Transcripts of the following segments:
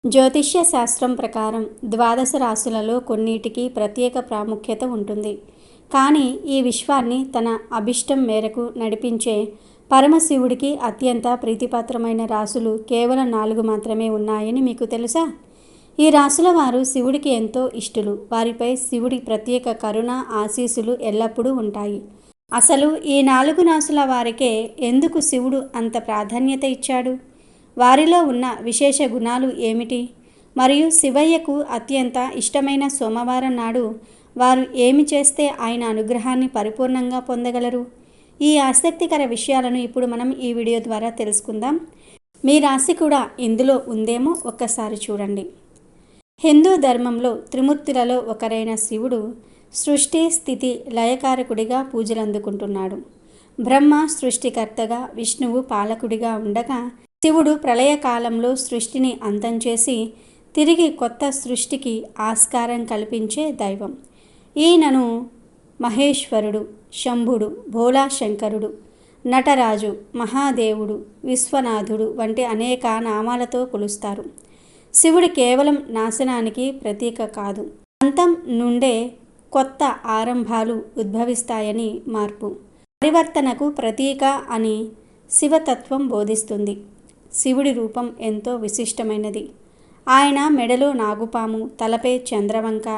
జ్యోతిష్య శాస్త్రం ప్రకారం ద్వాదశ రాశులలో కొన్నిటికి ప్రత్యేక ప్రాముఖ్యత ఉంటుంది. కానీ ఈ విశ్వాన్ని తన అభిష్టం మేరకు నడిపించే పరమశివుడికి అత్యంత ప్రీతిపాత్రమైన రాశులు కేవలం 4 మాత్రమే ఉన్నాయని మీకు తెలుసా? ఈ రాశుల వారు శివుడికి ఎంతో ఇష్టలు. వారిపై శివుడి ప్రత్యేక కరుణ ఆశీస్సులు ఎల్లప్పుడూ ఉంటాయి. అసలు ఈ 4 రాశుల వారికే ఎందుకు శివుడు అంత ప్రాధాన్యత ఇచ్చాడు? వారిలో ఉన్న విశేష గుణాలు ఏమిటి? మరియు శివయ్యకు అత్యంత ఇష్టమైన సోమవారం నాడు వారు ఏమి చేస్తే ఆయన అనుగ్రహాన్ని పరిపూర్ణంగా పొందగలరు? ఈ ఆసక్తికర విషయాలను ఇప్పుడు మనం ఈ వీడియో ద్వారా తెలుసుకుందాం. మీ రాశి కూడా ఇందులో ఉందేమో ఒక్కసారి చూడండి. హిందూ ధర్మంలో త్రిమూర్తులలో ఒకరైన శివుడు సృష్టి స్థితి లయకారకుడిగా పూజలందుకుంటున్నాడు. బ్రహ్మ సృష్టికర్తగా, విష్ణువు పాలకుడిగా ఉండగా శివుడు ప్రళయకాలంలో సృష్టిని అంతం చేసి తిరిగి కొత్త సృష్టికి ఆస్కారం కల్పించే దైవం. ఈయనను మహేశ్వరుడు, శంభుడు, భోళాశంకరుడు, నటరాజు, మహాదేవుడు, విశ్వనాథుడు వంటి అనేక నామాలతో కొలుస్తారు. శివుడు కేవలం నాశనానికి ప్రతీక కాదు, అంతం నుండే కొత్త ఆరంభాలు ఉద్భవిస్తాయని, మార్పు పరివర్తనకు ప్రతీక అని శివతత్వం బోధిస్తుంది. శివుడి రూపం ఎంతో విశిష్టమైనది. ఆయన మెడలో నాగుపాము, తలపై చంద్రవంక,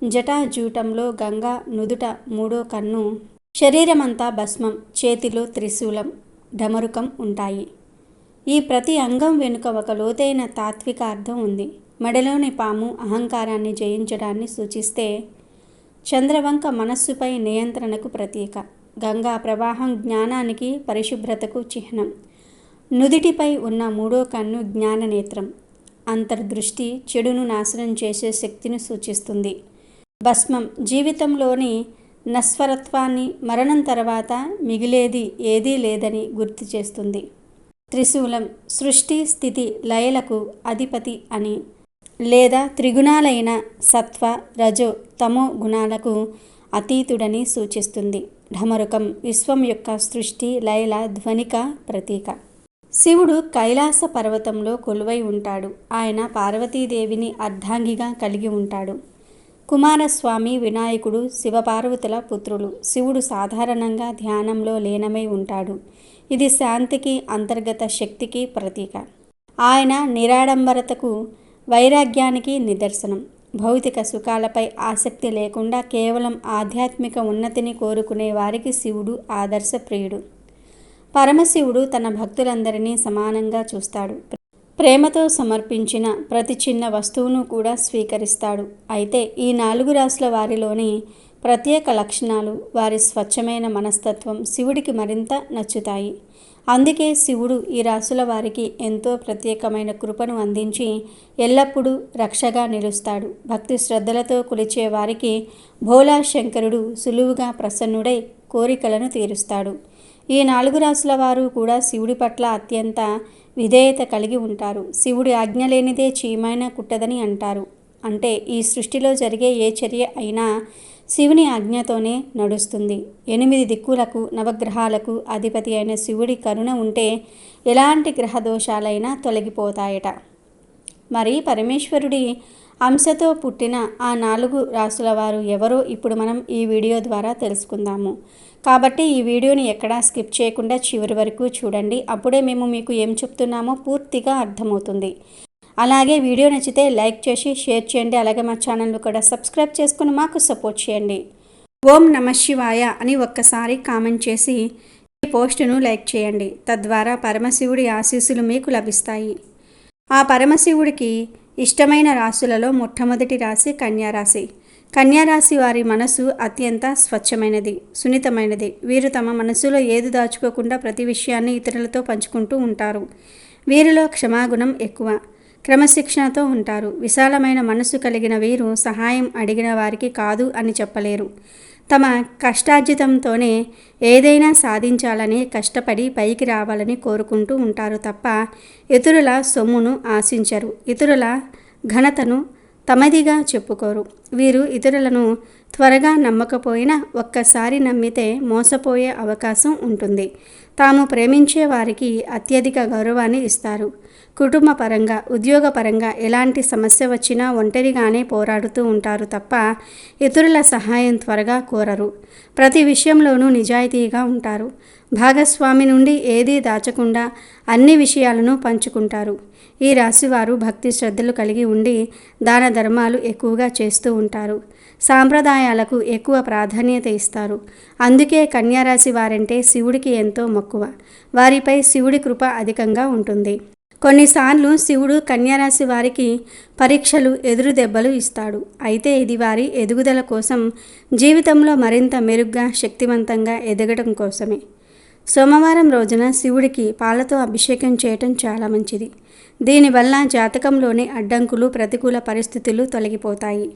జటాజూటంలో గంగ, నుదుట 3వ కన్ను, శరీరమంతా భస్మం, చేతిలో త్రిశూలం, డమరుకం ఉంటాయి. ఈ ప్రతి అంగం వెనుక ఒక లోతైన తాత్విక అర్థం ఉంది. మెడలోని పాము అహంకారాన్ని జయించడాన్ని సూచిస్తే, చంద్రవంక మనస్సుపై నియంత్రణకు ప్రతీక, గంగా ప్రవాహం జ్ఞానానికి, పరిశుభ్రతకు చిహ్నం, నుదిటిపై ఉన్న 3వ కన్ను జ్ఞాననేత్రం, అంతర్దృష్టి, చెడును నాశనం చేసే శక్తిని సూచిస్తుంది. భస్మం జీవితంలోని నశ్వరత్వాన్ని, మరణం తర్వాత మిగిలేది ఏదీ లేదని గుర్తు చేస్తుంది. త్రిశూలం సృష్టి స్థితి లయలకు అధిపతి అని, లేదా త్రిగుణాలైన సత్వ, రజో, తమో గుణాలకు అతీతుడని సూచిస్తుంది. ఢమరుకం విశ్వం యొక్క సృష్టి లయల ధ్వనిక ప్రతీక. శివుడు కైలాస పర్వతంలో కొలువై ఉంటాడు. ఆయన పార్వతీదేవిని అర్ధాంగిగా కలిగి ఉంటాడు. కుమారస్వామి, వినాయకుడు శివపార్వతుల పుత్రులు. శివుడు సాధారణంగా ధ్యానంలో లీనమై ఉంటాడు. ఇది శాంతికి, అంతర్గత శక్తికి ప్రతీక. ఆయన నిరాడంబరతకు, వైరాగ్యానికి నిదర్శనం. భౌతిక సుఖాలపై ఆసక్తి లేకుండా కేవలం ఆధ్యాత్మిక ఉన్నతిని కోరుకునే వారికి శివుడు ఆదర్శప్రియుడు. పరమశివుడు తన భక్తులందరినీ సమానంగా చూస్తాడు. ప్రేమతో సమర్పించిన ప్రతి చిన్న వస్తువును కూడా స్వీకరిస్తాడు. అయితే ఈ 4 రాశుల వారిలోని ప్రత్యేక లక్షణాలు, వారి స్వచ్ఛమైన మనస్తత్వం శివుడికి మరింత నచ్చుతాయి. అందుకే శివుడు ఈ రాశుల వారికి ఎంతో ప్రత్యేకమైన కృపను అందించి ఎల్లప్పుడూ రక్షగా నిలుస్తాడు. భక్తి శ్రద్ధలతో కొలిచే వారికి భోళాశంకరుడు సులువుగా ప్రసన్నుడై కోరికలను తీరుస్తాడు. ఈ 4 రాశుల వారు కూడా శివుడి పట్ల అత్యంత విధేయత కలిగి ఉంటారు. శివుడి ఆజ్ఞ లేనిదే చీమైనా కుట్టదని అంటారు. అంటే ఈ సృష్టిలో జరిగే ఏ చర్య అయినా శివుని ఆజ్ఞతోనే నడుస్తుంది. 8 దిక్కులకు, నవగ్రహాలకు అధిపతి అయిన శివుడి కరుణ ఉంటే ఎలాంటి గ్రహదోషాలైనా తొలగిపోతాయట. మరి పరమేశ్వరుడి అంశతో పుట్టిన ఆ 4 రాశుల వారు ఎవరో ఇప్పుడు మనం ఈ వీడియో ద్వారా తెలుసుకుందాము. కాబట్టి ఈ వీడియోని ఎక్కడా స్కిప్ చేయకుండా చివరి వరకు చూడండి. అప్పుడే మేము మీకు ఏం చెప్తున్నామో పూర్తిగా అర్థమవుతుంది. అలాగే వీడియో నచ్చితే లైక్ చేసి షేర్ చేయండి. అలాగే మా ఛానల్ను కూడా సబ్స్క్రైబ్ చేసుకుని మాకు సపోర్ట్ చేయండి. ఓం నమః శివాయ అని ఒక్కసారి కామెంట్ చేసి ఈ పోస్టును లైక్ చేయండి. తద్వారా పరమశివుడి ఆశీస్సులు మీకు లభిస్తాయి. ఆ పరమశివుడికి ఇష్టమైన రాశులలో మొట్టమొదటి రాశి కన్యారాశి. కన్యారాశి వారి మనసు అత్యంత స్వచ్ఛమైనది, సున్నితమైనది. వీరు తమ మనసులో ఏది దాచుకోకుండా ప్రతి విషయాన్ని ఇతరులతో పంచుకుంటూ ఉంటారు. వీరిలో క్షమాగుణం ఎక్కువ, క్రమశిక్షణతో ఉంటారు. విశాలమైన మనసు కలిగిన వీరు సహాయం అడిగిన వారికి కాదు అని చెప్పలేరు. తమ కష్టార్జితంతోనే ఏదైనా సాధించాలని, కష్టపడి పైకి రావాలని కోరుకుంటూ ఉంటారు తప్ప ఇతరుల సొమ్మును ఆశించరు. ఇతరుల ఘనతను తమదిగా చెప్పుకోరు. వీరు ఇతరులను త్వరగా నమ్మకపోయినా ఒక్కసారి నమ్మితే మోసపోయే అవకాశం ఉంటుంది. తాము ప్రేమించే వారికి అత్యధిక గౌరవాన్ని ఇస్తారు. కుటుంబ పరంగా, ఉద్యోగపరంగా ఎలాంటి సమస్య వచ్చినా ఒంటరిగానే పోరాడుతూ ఉంటారు తప్ప ఇతరుల సహాయం త్వరగా కోరరు. ప్రతి విషయంలోనూ నిజాయితీగా ఉంటారు. భాగస్వామి నుండి ఏదీ దాచకుండా అన్ని విషయాలను పంచుకుంటారు. ఈ రాశివారు భక్తి శ్రద్ధలు కలిగి ఉండి దాన ధర్మాలు ఎక్కువగా చేస్తూ ఉంటారు. సాంప్రదాయాలకు ఎక్కువ ప్రాధాన్యత ఇస్తారు. అందుకే కన్యారాశి వారంటే శివుడికి ఎంతో మక్కువ. వారిపై శివుడి కృప అధికంగా ఉంటుంది. కొన్నిసార్లు శివుడు కన్యారాశి వారికి పరీక్షలు, ఎదురు దెబ్బలు ఇస్తాడు. అయితే ఇది వారి ఎదుగుదల కోసం, జీవితంలో మరింత మెరుగ్గా, శక్తివంతంగా ఎదగడం కోసమే. సోమవారం రోజున శివుడికి పాలతో అభిషేకం చేయటం చాలా మంచిది. దీనివల్ల జాతకంలోని అడ్డంకులు, ప్రతికూల పరిస్థితులు తొలగిపోతాయి.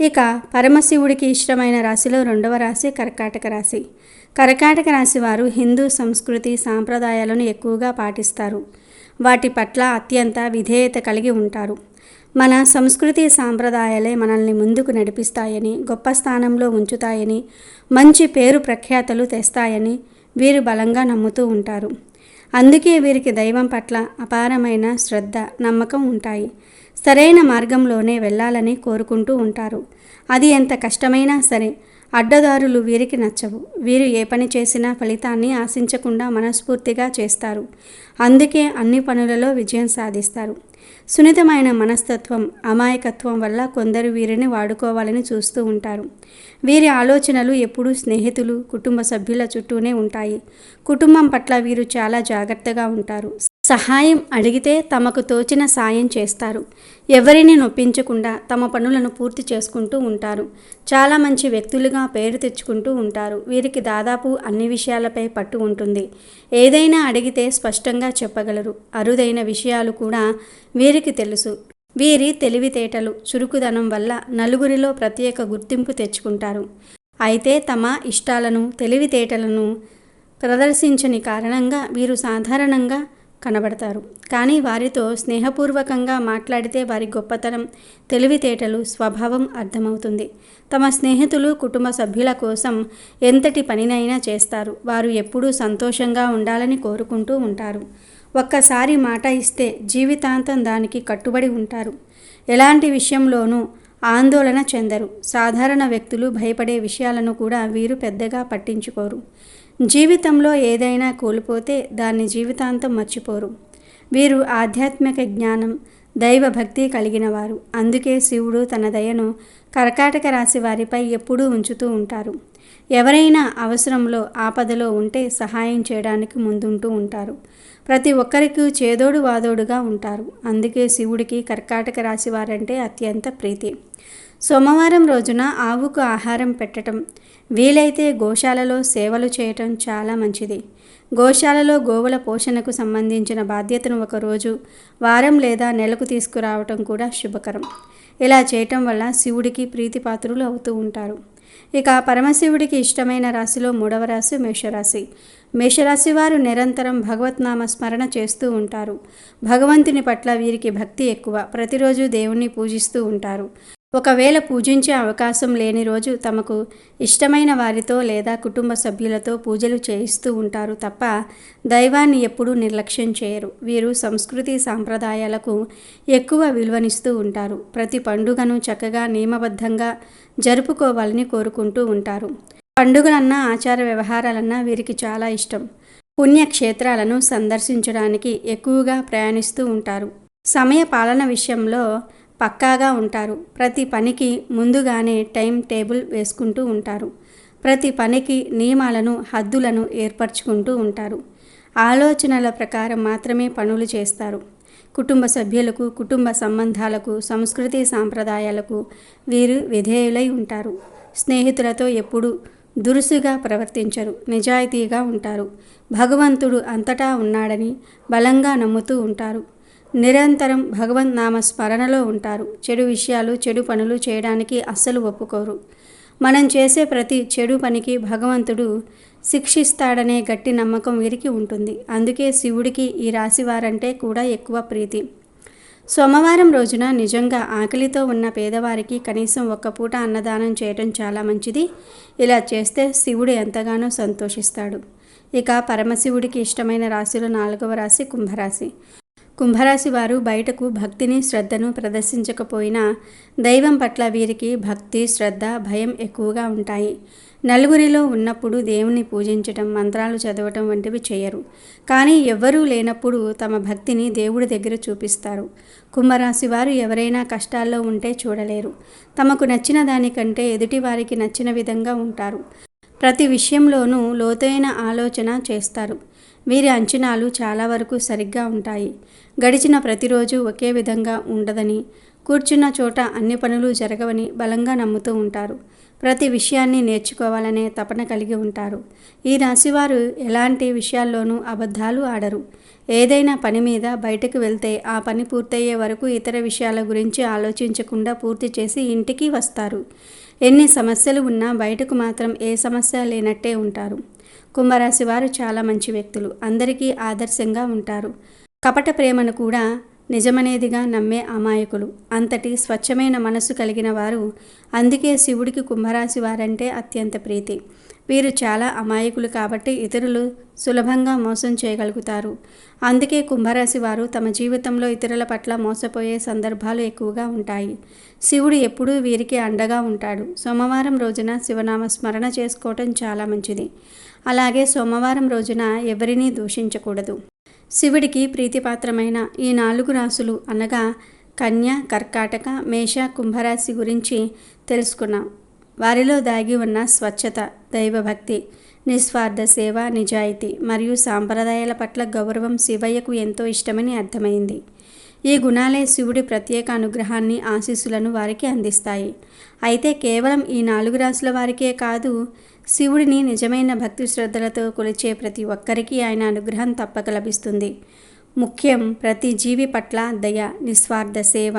ఇక పరమశివుడికి ఇష్టమైన రాశిలో రెండవ రాశి కర్కాటక రాశి. కర్కాటక రాశి వారు హిందూ సంస్కృతి, సాంప్రదాయాలను ఎక్కువగా పాటిస్తారు. వాటి పట్ల అత్యంత విధేయత కలిగి ఉంటారు. మన సంస్కృతి సాంప్రదాయాలే మనల్ని ముందుకు నడిపిస్తాయని, గొప్ప స్థానంలో ఉంచుతాయని, మంచి పేరు ప్రఖ్యాతలు తెస్తాయని వీరు బలంగా నమ్ముతూ ఉంటారు. అందుకే వీరికి దైవం పట్ల అపారమైన శ్రద్ధ, నమ్మకం ఉంటాయి. సరైన మార్గంలోనే వెళ్ళాలని కోరుకుంటూ ఉంటారు. అది ఎంత కష్టమైనా సరే అడ్డదారులు వీరికి నచ్చవు. వీరు ఏ పని చేసినా ఫలితాన్ని ఆశించకుండా మనస్ఫూర్తిగా చేస్తారు. అందుకే అన్ని పనులలో విజయం సాధిస్తారు. సున్నితమైన మనస్తత్వం, అమాయకత్వం వల్ల కొందరు వీరిని వాడుకోవాలని చూస్తూ ఉంటారు. వీరి ఆలోచనలు ఎప్పుడూ స్నేహితులు, కుటుంబ సభ్యుల చుట్టూనే ఉంటాయి. కుటుంబం పట్ల వీరు చాలా జాగ్రత్తగా ఉంటారు. సహాయం అడిగితే తమకు తోచిన సాయం చేస్తారు. ఎవరిని నొప్పించకుండా తమ పనులను పూర్తి చేసుకుంటూ ఉంటారు. చాలా మంచి వ్యక్తులుగా పేరు తెచ్చుకుంటూ ఉంటారు. వీరికి దాదాపు అన్ని విషయాలపై పట్టు ఉంటుంది. ఏదైనా అడిగితే స్పష్టంగా చెప్పగలరు. అరుదైన విషయాలు కూడా వీరికి తెలుసు. వీరి తెలివితేటలు, చురుకుదనం వల్ల నలుగురిలో ప్రత్యేక గుర్తింపు తెచ్చుకుంటారు. అయితే తమ ఇష్టాలను, తెలివితేటలను ప్రదర్శించని కారణంగా వీరు సాధారణంగా కనబడతారు. కానీ వారితో స్నేహపూర్వకంగా మాట్లాడితే వారి గొప్పతనం, తెలివితేటలు, స్వభావం అర్థమవుతుంది. తమ స్నేహితులు, కుటుంబ సభ్యుల కోసం ఎంతటి పనినైనా చేస్తారు. వారు ఎప్పుడూ సంతోషంగా ఉండాలని కోరుకుంటూ ఉంటారు. ఒక్కసారి మాట ఇస్తే జీవితాంతం దానికి కట్టుబడి ఉంటారు. ఎలాంటి విషయంలోనూ ఆందోళన చెందరు. సాధారణ వ్యక్తులు భయపడే విషయాలను కూడా వీరు పెద్దగా పట్టించుకోరు. జీవితంలో ఏదైనా కోల్పోతే దాన్ని జీవితాంతం మర్చిపోరు. వీరు ఆధ్యాత్మిక జ్ఞానం, దైవభక్తి కలిగిన వారు. అందుకే శివుడు తన దయను కర్కాటక రాశి వారిపై ఎప్పుడూ ఉంచుతూ ఉంటారు. ఎవరైనా అవసరంలో, ఆపదలో ఉంటే సహాయం చేయడానికి ముందుంటూ ఉంటారు. ప్రతి ఒక్కరికి చేదోడు వాదోడుగా ఉంటారు. అందుకే శివుడికి కర్కాటక రాశి వారంటే అత్యంత ప్రీతి. సోమవారం రోజున ఆవుకు ఆహారం పెట్టడం, వీలైతే గోశాలలో సేవలు చేయటం చాలా మంచిది. గోశాలలో గోవుల పోషణకు సంబంధించిన బాధ్యతను ఒకరోజు, వారం లేదా నెలకు తీసుకురావటం కూడా శుభకరం. ఇలా చేయటం వల్ల శివుడికి ప్రీతిపాత్రులు అవుతూ ఉంటారు. ఇక పరమశివుడికి ఇష్టమైన రాశిలో మూడవ రాశి మేషరాశి. మేషరాశి వారు నిరంతరం భగవత్నామ స్మరణ చేస్తూ ఉంటారు. భగవంతుని పట్ల వీరికి భక్తి ఎక్కువ. ప్రతిరోజు దేవుణ్ణి పూజిస్తూ ఉంటారు. ఒకవేళ పూజించే అవకాశం లేని రోజు తమకు ఇష్టమైన వారితో లేదా కుటుంబ సభ్యులతో పూజలు చేయిస్తూ ఉంటారు తప్ప దైవాన్ని ఎప్పుడూ నిర్లక్ష్యం చేయరు. వీరు సంస్కృతి సాంప్రదాయాలకు ఎక్కువ విలువనిస్తూ ఉంటారు. ప్రతి పండుగను చక్కగా నియమబద్ధంగా జరుపుకోవాలని కోరుకుంటూ ఉంటారు. పండుగలన్నా, ఆచార వ్యవహారాలన్నా వీరికి చాలా ఇష్టం. పుణ్యక్షేత్రాలను సందర్శించడానికి ఎక్కువగా ప్రయాణిస్తూ ఉంటారు. సమయ పాలన విషయంలో పక్కాగా ఉంటారు. ప్రతి పనికి ముందుగానే టైం టేబుల్ వేసుకుంటూ ఉంటారు. ప్రతి పనికి నియమాలను, హద్దులను ఏర్పరచుకుంటూ ఉంటారు. ఆలోచనల ప్రకారం మాత్రమే పనులు చేస్తారు. కుటుంబ సభ్యులకు, కుటుంబ సంబంధాలకు, సంస్కృతి సాంప్రదాయాలకు వీరు విధేయులై ఉంటారు. స్నేహితులతో ఎప్పుడూ దురుసుగా ప్రవర్తించరు. నిజాయితీగా ఉంటారు. భగవంతుడు అంతటా ఉన్నాడని బలంగా నమ్ముతూ ఉంటారు. నిరంతరం భగవన్ నామ స్మరణలో ఉంటారు. చెడు విషయాలు, చెడు పనులు చేయడానికి అస్సలు ఒప్పుకోరు. మనం చేసే ప్రతి చెడు పనికి భగవంతుడు శిక్షిస్తాడనే గట్టి నమ్మకం వీరికి ఉంటుంది. అందుకే శివుడికి ఈ రాశి వారంటే కూడా ఎక్కువ ప్రీతి. సోమవారం రోజున నిజంగా ఆకలితో ఉన్న పేదవారికి కనీసం ఒక్క పూట అన్నదానం చేయడం చాలా మంచిది. ఇలా చేస్తే శివుడు ఎంతగానో సంతోషిస్తాడు. ఇక పరమశివుడికి ఇష్టమైన రాశిలో 4వ రాశి కుంభరాశి. కుంభరాశి వారు బయటకు భక్తిని శ్రద్ధను ప్రదర్శించకపోయినా దైవం పట్ల వీరికి భక్తి శ్రద్ధ భయం ఎక్కువగా ఉంటాయి. నలుగురిలో ఉన్నప్పుడు దేవుని పూజించటం మంత్రాలు చదవటం వంటివి చేయరు. కానీ ఎవ్వరూ లేనప్పుడు తమ భక్తిని దేవుడి దగ్గర చూపిస్తారు. కుంభరాశి వారు ఎవరైనా కష్టాల్లో ఉంటే చూడలేరు. తమకు నచ్చిన దానికంటే ఎదుటి వారికి నచ్చిన విధంగా ఉంటారు. ప్రతి విషయంలోనూ లోతైన ఆలోచన చేస్తారు. వీరి అంచనాలు చాలా వరకు సరిగ్గా ఉంటాయి. గడిచిన ప్రతిరోజు ఒకే విధంగా ఉండదని, కూర్చున్న చోట అన్ని పనులు జరగవని బలంగా నమ్ముతూ ఉంటారు. ప్రతి విషయాన్ని నేర్చుకోవాలనే తపన కలిగి ఉంటారు. ఈ రాశివారు ఎలాంటి విషయాల్లోనూ అబద్ధాలు ఆడరు. ఏదైనా పని మీద బయటకు వెళ్తే ఆ పని పూర్తయ్యే వరకు ఇతర విషయాల గురించి ఆలోచించకుండా పూర్తి చేసి ఇంటికి వస్తారు. ఎన్ని సమస్యలు ఉన్నా బయటకు మాత్రం ఏ సమస్య లేనట్టే ఉంటారు. కుంభరాశి వారు చాలా మంచి వ్యక్తులు. అందరికీ ఆదర్శంగా ఉంటారు. కపట ప్రేమను కూడా నిజమనేదిగా నమ్మే అమాయకులు. అంతటి స్వచ్ఛమైన మనసు కలిగిన వారు. అందుకే శివుడికి కుంభరాశి వారంటే అత్యంత ప్రీతి. వీరు చాలా అమాయకులు కాబట్టి ఇతరులు సులభంగా మోసం చేయగలుగుతారు. అందుకే కుంభరాశి వారు తమ జీవితంలో ఇతరుల పట్ల మోసపోయే సందర్భాలు ఎక్కువగా ఉంటాయి. శివుడు ఎప్పుడూ వీరికి అండగా ఉంటాడు. సోమవారం రోజున శివనామ స్మరణ చేసుకోవటం చాలా మంచిది. అలాగే సోమవారం రోజున ఎవరినీ దూషించకూడదు. శివుడికి ప్రీతిపాత్రమైన ఈ 4 రాశులు అనగా కన్య కర్కాటక మేష కుంభరాశి గురించి తెలుసుకున్నాం. వారిలో దాగి ఉన్న స్వచ్ఛత దైవభక్తి నిస్వార్థ సేవ నిజాయితీ మరియు సాంప్రదాయాల పట్ల గౌరవం శివయ్యకు ఎంతో ఇష్టమని అర్థమైంది. ఈ గుణాలే శివుడి ప్రత్యేక అనుగ్రహాన్ని ఆశీస్సులను వారికి అందిస్తాయి. అయితే కేవలం ఈ 4 రాశుల వారికే కాదు, శివుడిని నిజమైన భక్తి శ్రద్ధలతో కొలిచే ప్రతి ఒక్కరికి ఆయన అనుగ్రహం తప్పక లభిస్తుంది. ముఖ్యం ప్రతి జీవి పట్ల దయ నిస్వార్థ సేవ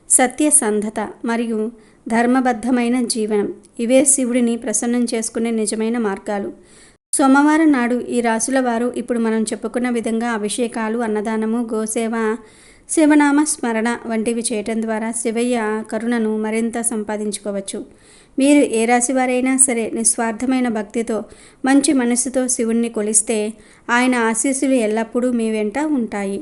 సత్యసంధత మరియు ధర్మబద్ధమైన జీవనం ఇవే శివుడిని ప్రసన్నం చేసుకునే నిజమైన మార్గాలు. సోమవారం నాడు ఈ రాశుల వారు ఇప్పుడు మనం చెప్పుకున్న విధంగా అభిషేకాలు అన్నదానము గోసేవ శివనామ స్మరణ వంటివి చేయటం ద్వారా శివయ్య కరుణను మరింత సంపాదించుకోవచ్చు. మీరు ఏ రాశి వారైనా సరే నిస్వార్థమైన భక్తితో మంచి మనసుతో శివుణ్ణి కొలిస్తే ఆయన ఆశీస్సులు ఎల్లప్పుడూ మీ వెంట ఉంటాయి.